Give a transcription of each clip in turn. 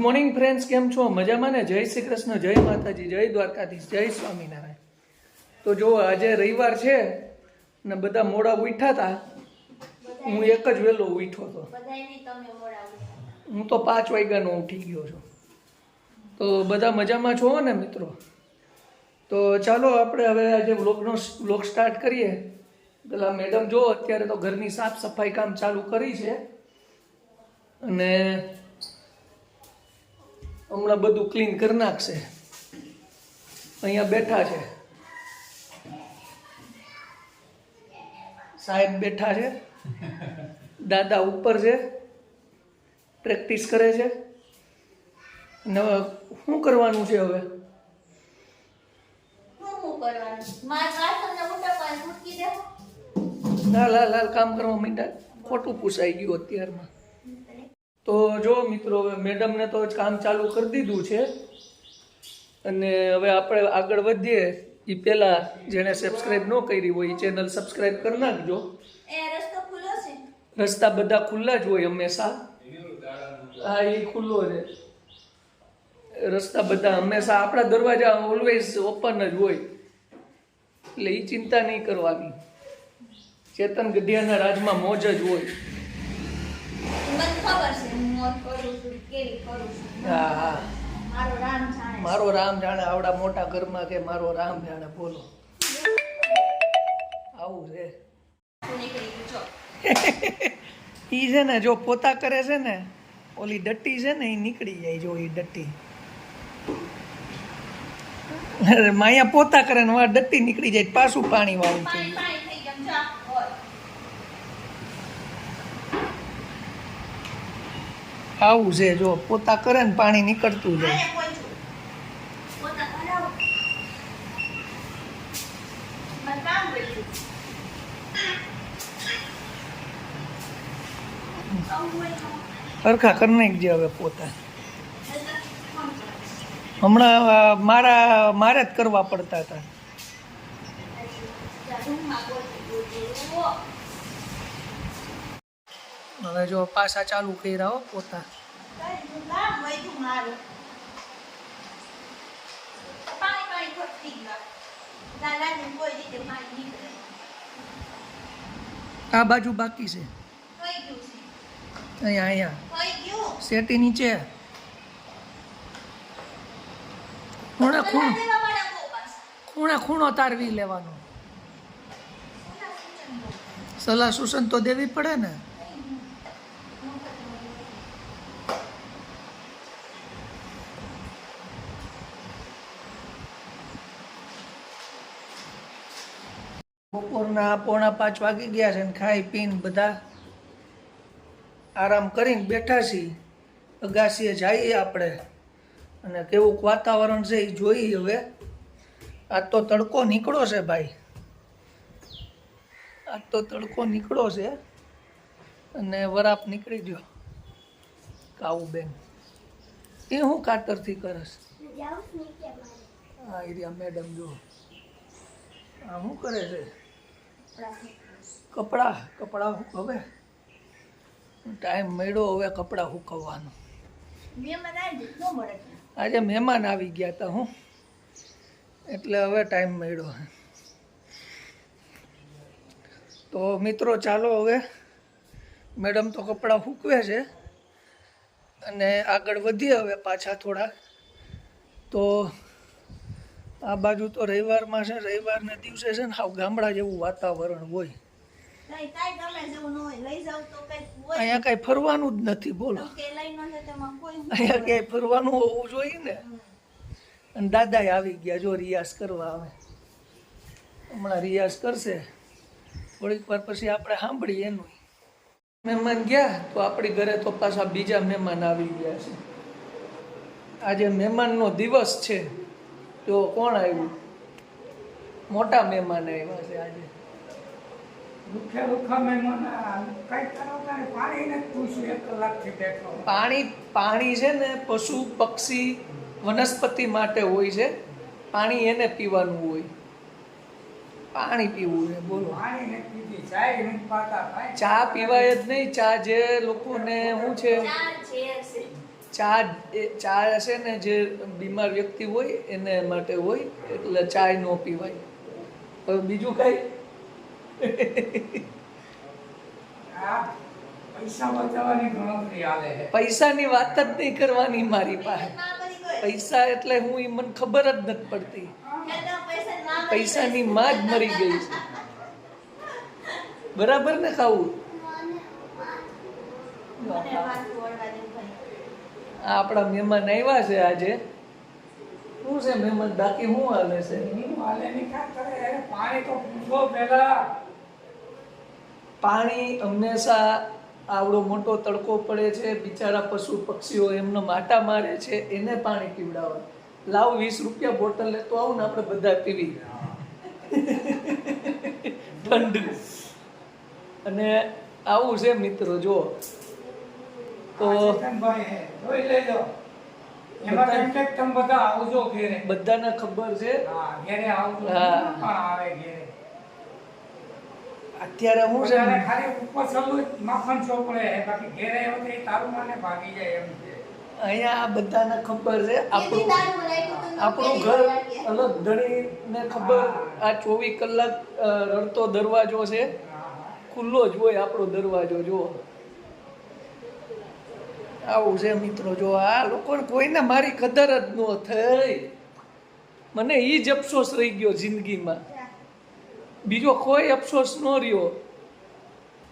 Morning friends, કેમ છો? મજામાં ને? જય શ્રી કૃષ્ણ, જય માતાજી, જય દ્વારકાધીશ, જય સ્વામિનારાયણ. તો જો આજે રવિવાર છે ને બધા મોડા ઉઠ્યા હતા. હું એક જ વહેલો ઉઠ્યો હતો. હું તો 5 વાગ્યાનો ઉઠી ગયો છું. તો બધા મજામાં છો ને મિત્રો? તો ચાલો આપણે હવે આજે વ્લોગ સ્ટાર્ટ કરીએ. પેલા મેડમ જો અત્યારે તો ઘરની સાફ સફાઈ કામ ચાલુ કરી છે અને હમણાં બધું ક્લીન કરી નાખશે. અહીંયા બેઠા છે સાહેબ, બેઠા છે, દાદા ઉપર છે, પ્રેક્ટિસ કરે છે. અને શું કરવાનું છે હવે? ના લાલ કામ કરવા માંડ્યા, ખોટું પૂછાઈ ગયું અત્યારમાં. તો જો મિત્રો, હવે મેડમને તો કામ ચાલુ કરી દીધું છે અને હવે આપણે આગળ વધીએ. એ પહેલાં જેણે સબસ્ક્રાઈબ ન કરી હોય એ ચેનલ સબસ્ક્રાઈબ કરી નાખજો. રસ્તા બધા ખુલ્લા જ હોય હંમેશા. હા, એ ખુલ્લો છે રસ્તા બધા હંમેશા. આપણા દરવાજા ઓલવેઝ ઓપન જ હોય એટલે એ ચિંતા નહીં કરવાની. ચેતન ગઢિયાના રાજમાં મોજ જ હોય. હા હા, મારો રામ જાણે આવડા મોટા ઘરમાં કે મારો રામ જાણે. બોલો, આવું છે. ઈ છે ને, જો પોતા કરે છે ને, ઓલી ડટ્ટી છે ને, એ નીકળી જાય. જો એ ડટ્ટી માયા પોતા કરે ને વા ડટ્ટી નીકળી જાય, પાછું પાણી વાળું થઈ જાય. આવું છે. જો પોતા કરે ને પાણી નીકળતું જાય. સરખા કરી નાખજે હવે પોતા. હમણાં મારે જ કરવા પડતા હતા. હવે જો પાછા ચાલુ કર્યા હો પોતા. આ બાજુ બાકી છે. અહીંયા શેટી નીચે ખૂણો તારવી લેવાનો. સલાહ સૂચન તો દેવી પડે ને. બપોરના 4:45 વાગી ગયા છે ને ખાઈ પીને બધા આરામ કરીને બેઠા છીએ. અગાસીએ જઈએ આપણે અને કેવું વાતાવરણ છે એ જોઈએ. હવે આજ તો તડકો નીકળો છે ભાઈ, આજ તો તડકો નીકળો છે અને વરાપ નીકળી ગયો. કાવું બેન એ હું કાતરથી કરસ? હા, એરિયા મેડમ જો આ શું કરે છે? કપડાં હવે ટાઈમ મળ્યો હવે કપડાં સુકવવાનો. આજે મહેમાન આવી ગયા હતા હું, એટલે હવે ટાઈમ મળ્યો. તો મિત્રો ચાલો હવે, મેડમ તો કપડાં સૂકવે છે અને આગળ વધીએ હવે પાછા થોડા. તો આ બાજુ તો રવિવારમાં છે, રવિવારના દિવસે છે ને હાવ ગામડા જેવું વાતાવરણ હોય. અહીંયા કઈ ફરવાનું જ નથી. બોલો, અહીંયા ક્યાંય ફરવાનું હોવું જોઈએ ને. અને દાદાએ આવી ગયા જો રિયાઝ કરવા. આવે હમણાં રિયાઝ કરશે, થોડીક વાર પછી આપણે સાંભળીએ એનું. મહેમાન ગયા તો આપણી ઘરે તો પાછા બીજા મહેમાન આવી ગયા છે. આજે મહેમાનનો દિવસ છે. જો કોણ આવ્યું? મોટા મહેમાન આવ્યા છે આજે. પાણી છે ને પશુ પક્ષી વનસ્પતિ માટે હોય છે. પાણી એને પીવાનું હોય. પાણી પીવું છે. બોલો, ચા પીવાય જ નહીં. ચા જે લોકોને શું છે, ચા હશે ને જે બીમાર વ્યક્તિ હોય એને માટે હોય, એટલે ચા ન પીવાય. હવે બીજું કઈ પૈસાની વાત જ નહીં કરવાની મારી પાસે. પૈસા એટલે હું એ મને ખબર જ નથી પડતી. પૈસાની માં જ મરી ગઈ છે. બરાબર ને ખાવું? આપણા મહેમાન આવ્યા છે આજે. શું છે મહેમાન? બાકી શું હાલે છે? પાણી હંમેશા આવડો મોટો તડકો પડે છે, બિચારા પશુ પક્ષીઓ એમને માટા મારે છે, એને પાણી પીવડાવવા. લાવ 20 રૂપિયા બોટલ લેતો આવું ને આપણે બધા પીવી ઠંડ. અને આવું છે મિત્રો. જો તો બધાને ખબર છે. અત્યારે હું છે અહીંયા આ બધાને ખબર છે. આપણું ઘર અલગ ધણીને ખબર. આ 24 કલાક રડતો દરવાજો છે, ખુલ્લો જ હોય આપણો દરવાજો. જો આવું છે મિત્રો. જો આ લોકોને કોઈને મારી કદર જ ન થઈ. મને એ જ અફસોસ રહી ગયો જિંદગીમાં, બીજો કોઈ અફસોસ ન રહ્યો.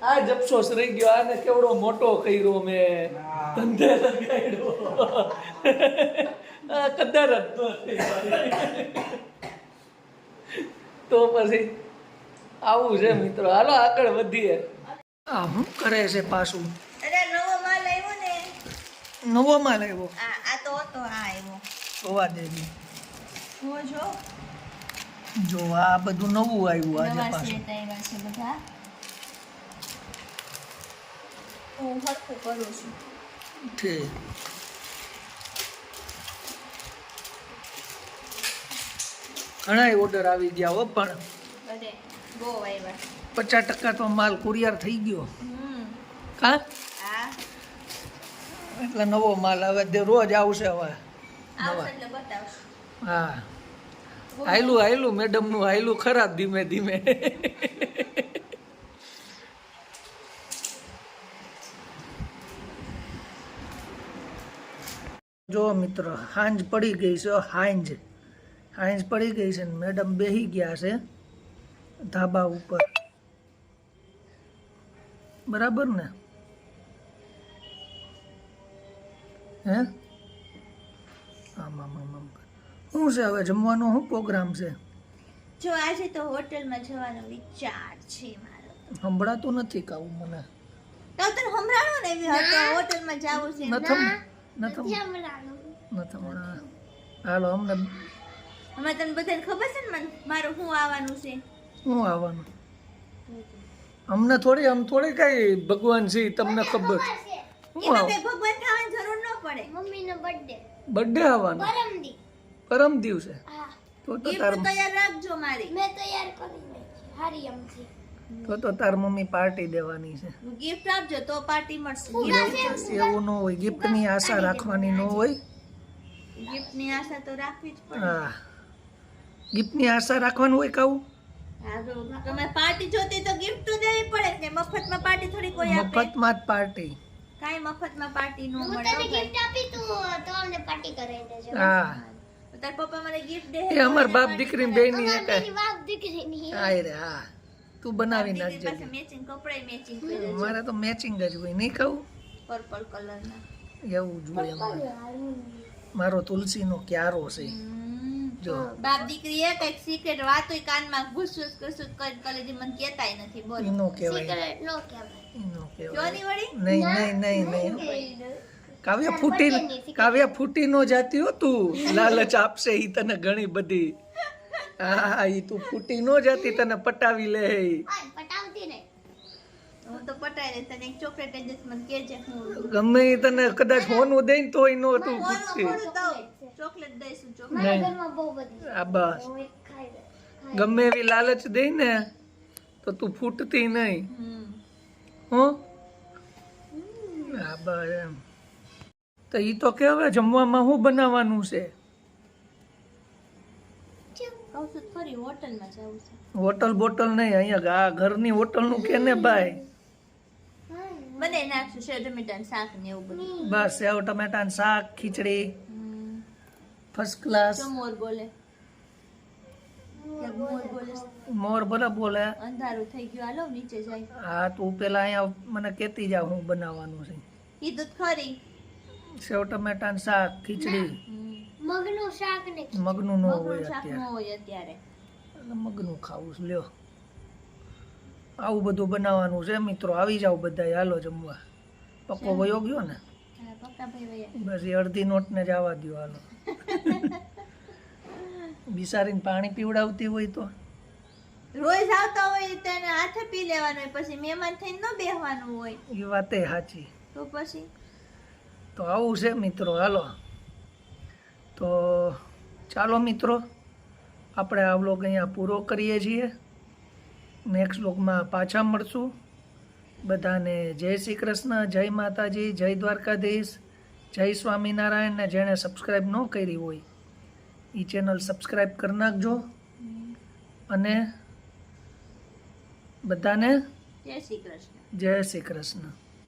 આ જ અફસોસ રહી ગયો. આને કેવડો મોટો કર્યો મેં, ધંધે લગાડ્યો. કદર જ ન થઈ. તો પછી આવું છે મિત્રો. હાલો આગળ વધીએ. આ શું કરે છે પાછું? નવો માલ આવ્યો. આ તો હતો, આ આવ્યો. જોવા દેવી. જો આ બધું નવું આવ્યું આજે પાછું. છે બધા. હું હરખું કરું છું. ઠીક. ઘણા ઓર્ડર આવી ગયા હો, પણ બધે બહુ આવ્યા. 50% તો માલ કુરિયર થઈ ગયો. કા એટલે નવો માલ હવે રોજ આવશે. હવે હા, આયલું મેડમનું આયલું ખરાબ ધીમે ધીમે. જો મિત્રો હાંજ પડી ગઈ છે. હાંજ પડી ગઈ છે ને મેડમ બેહી ગયા છે ધાબા ઉપર. બરાબર ને? હે આમ શું છે હવે જમવાનો? શું પ્રોગ્રામ છે? જો આજે તો હોટલમાં જવાનો વિચાર છે મારો. સંભળાતું નથી કાવું મને. તો તને સંભળાણો ને હોટલમાં જાવું છે. નથી હાલો અમને તને બધાને ખબર છે ને મારું શું આવવાનું છે. શું આવવાનું? અમને થોડી કઈ ભગવાન છે તમને ખબર. ભગવાન થવાની જરૂર ન પડે. મમ્મીનો બર્થડે આવવાનો પરમ દિવસે. તો તાર તૈયાર રાખજો મારી. મેં તૈયાર કરી નાખી હારી એમથી. તો તાર મમ્મી પાર્ટી દેવાની છે. ગિફ્ટ આપજો તો પાર્ટી મળશે. એવું ન હોય. ગિફ્ટની આશા રાખવાની ન હોય. ગિફ્ટની આશા તો રાખવી જ પડે. હા, ગિફ્ટની આશા રાખવાનું હોય કાવું. તમે પાર્ટી જોતી તો ગિફ્ટ તો દેવી પડે કે મફતમાં પાર્ટી થોડી કોઈ આપે. મફતમાં જ પાર્ટી. કાઈ મફતમાં પાર્ટી નો મળે. હું તને ગિફ્ટ આપી તો અમને પાર્ટી કરાવી દેજો. હા, તાર પપ્પા મને ગિફ્ટ દે. એ અમાર બાપ દીકરી બેની એક. મારી બાપ દીકરીની. હાય રે હા, તું બનાવી નાખજે. મેચિંગ કપડાય મેચિંગ કરી દેજો. મારે તો મેચિંગ જ હોય. નહીં ખાવું પર્પલ કલરના. એવું જોઈએ અમારે. મારો તુલસીનો ક્યારો છે. જો બાપ દીકરી એ કઈક સિક્રેટ વાતોય કાનમાં ઘુસુસ કરે જે મને કહેતાય નથી. બોલ ઈનો કહેવાય. સિક્રેટ નો કહેવાય. ઈનો કહેવાય. જોની વળી? નહીં. કાવ્યા ફૂટી નો જાતી હો તું. લાલચ આપશે ઈ તને ઘણી બધી. હા ઈ તું ફૂટી નો જાતી, તને પટાવી લે. પટાવતી નહીં. હું તો પટાઈ લે. તને એક ચોકલેટ એડજસ્ટ મને કહેજે. ગમે ઈ તને કદાચ હોનું દે ને તોય નો તું ફૂટતી. ચોકલેટ દઈશું. ચોકલેટ બહુ બધી. આ બસ ગમે એવી લાલચ દે ને તો તું ફૂટતી નહીં. હો આ બસ એમ. તો ઈ તો કે હવે જમવામાં શું બનાવવાનું છે? કહું છું તો ખરી હોટલમાં જવું છે. હોટલ બોટલ નહીં, અહીંયા આ ઘરની હોટલનું કે ને ભાઈ. મને નાખશું સેવ ટમેટાનું શાક ને એવું બધું. બસ સેવ ટમેટાનું શાક, ખીચડી, ફર્સ્ટ ક્લાસ. જો મોર બોલે. ક્યાંક મોર બોલે. મોર ભલે બોલે. અંધારું થઈ ગયું, હાલો નીચે જાય. હા, તું પેલા અહીંયા મને કહેતી જા હું બનાવવાનું છે. કીધું તો ખરી. સેવ ટમેટાનું શાક, ખીચડી. મગનું શાક ને મગનું ન હોય મગનું શાક ન અત્યારે. હોય અત્યારે. એટલે મગનું ખાવું છે, લ્યો. આવું બધું બનાવવાનું છે મિત્રો. આવી જાવ બધા, હાલો જમવા. પક્કો વયો ગયો ને? હા, પક્કા ભાઈ વયા. બસ એ અડધી નોટને જ આવવા દ્યો, હાલો. બિસારીને પાણી પીવડાવતી હોય તો રોજ આવતા હોય તેને હાથે પી લેવાનું હોય, પછી મહેમાન થઈને ન બેહવાનું હોય. એ વાતે સાચી. તો પછી તો આવું છે મિત્રો, હાલો. તો ચાલો મિત્રો, આપણે આ વ્લોગ અહીંયા પૂરો કરીએ છીએ. નેક્સ્ટ વ્લોગમાં પાછા મળશું. બધાને જય શ્રી કૃષ્ણ, જય માતાજી, જય દ્વારકાધીશ, જય સ્વામિનારાયણ. ને જેણે સબસ્ક્રાઈબ ન કરી હોય એ ચેનલ સબસ્ક્રાઈબ કરી નાખજો. અને બધાને જય શ્રી કૃષ્ણ. જય શ્રી કૃષ્ણ.